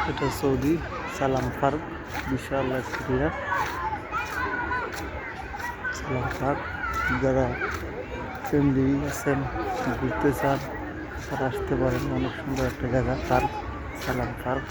এটা সৌদি সালাম পার্ক, বিশাল এরিয়া। সালাম পার্ক, যারা ফ্যামিলি আছেন ঘুরতে চান তারা আসতে পারেন। অনেক সুন্দর একটা জায়গা পার্ক, সালাম পার্ক।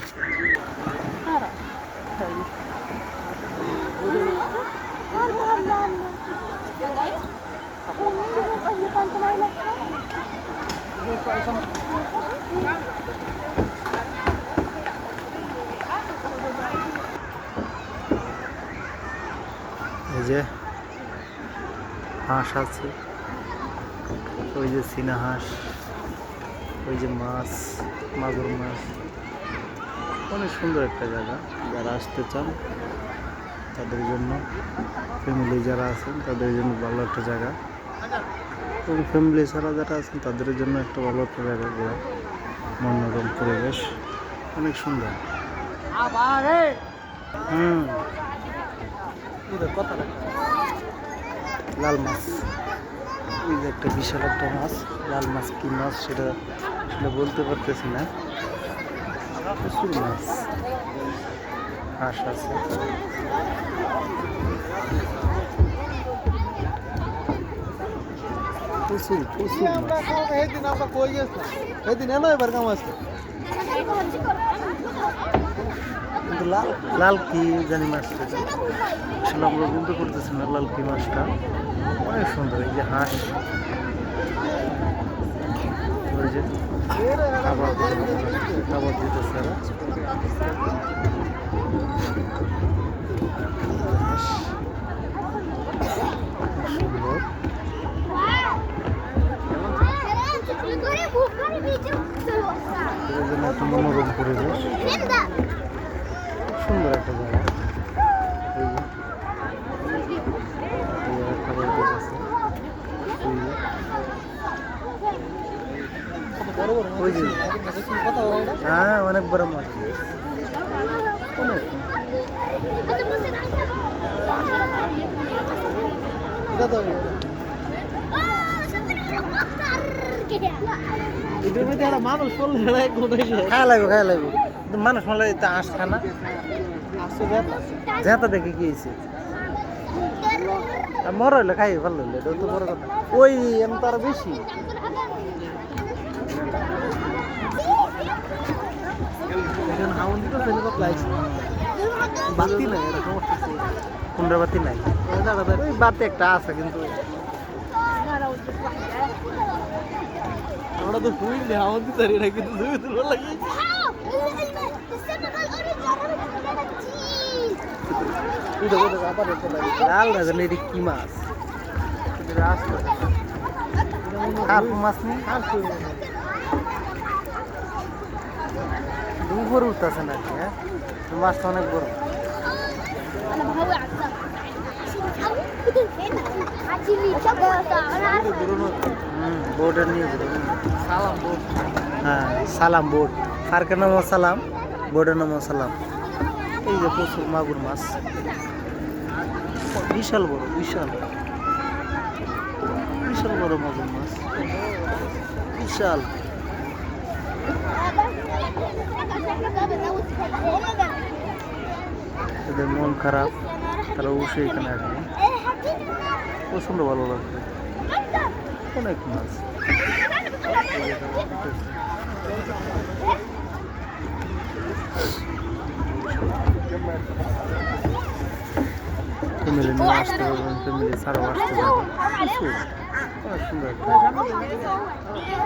এই যে হাঁস আছে, ওই যে চীনা হাঁস, ওই যে মাছ, মাগুর মাছ। অনেক সুন্দর একটা জায়গা, যারা আসতে চান তাদের জন্য, ফ্যামিলি যারা আছেন তাদের জন্য ভালো একটা জায়গা, এবং ফ্যামিলি ছাড়া যারা আছেন তাদের জন্য একটা ভালো একটা জায়গা। ঘোরা, মনোরম পরিবেশ, অনেক সুন্দর। লাল মাছ, ওই যে একটা বিশাল একটা মাছ, লাল মাছ কি মাছ সেটা আসলে বলতে পারতেছি না। প্রচুর মাছ, হাঁস আছে। প্রচুর প্রচুর মাছ। কিন্তু লাল লাল কি জানি মাছটা, আসলে আমরা বলতে করতেছি না লাল কি মাছটা। অনেক সুন্দর। এই যে হাঁস, ওই যে খাবার দিতেছে ওরা। সুন্দর, একটা মনোরম পরিবেশ, সুন্দর একটা জায়গা। খাবার দিতেছে, হ্যাঁ অনেক বড় মাছ, অনেক। মানুষ খায় লাগবে, খায় লাগবে, মানুষ মারলে আস খায় না। যেটা দেখে গিয়েছে মর হইলে খাই ভালো হইলে, এটা তো বড় কথা। ওই এমন তো আরো বেশি। বাতি নাই, কোনটা বাতি নাই? ওই বাতি একটা আছে কিন্তু আমরা তো ফুল হাওয়া দিতে পারি না, কিন্তু দুই তুলো লাগে। লাল রাজা এটি কি মাছ? মাছ নেই, উপরে উঠতেছে নাকি? হ্যাঁ, মাছটা অনেক বড়। বোর্ডের নিয়ে সালাম বোর্ড, হ্যাঁ সালাম বোর্ড। পার্কের নাম সালাম, বোর্ডের নাম সালাম। এই যে প্রচুর মাগুর মাছ, বিশাল বড়, বিশাল বিশাল বড় মাগুর মাছ, বিশাল। এদের মন খারাপ, তারা অবশ্যই এখানে আসবে, প্রচন্ড ভালো লাগবে। অনেক মাছ, ফ্যামিলি নিয়ে আসতে পারবেন, ফ্যামিলি ছাড়াও আসতে পারবেন। অনেক সুন্দর।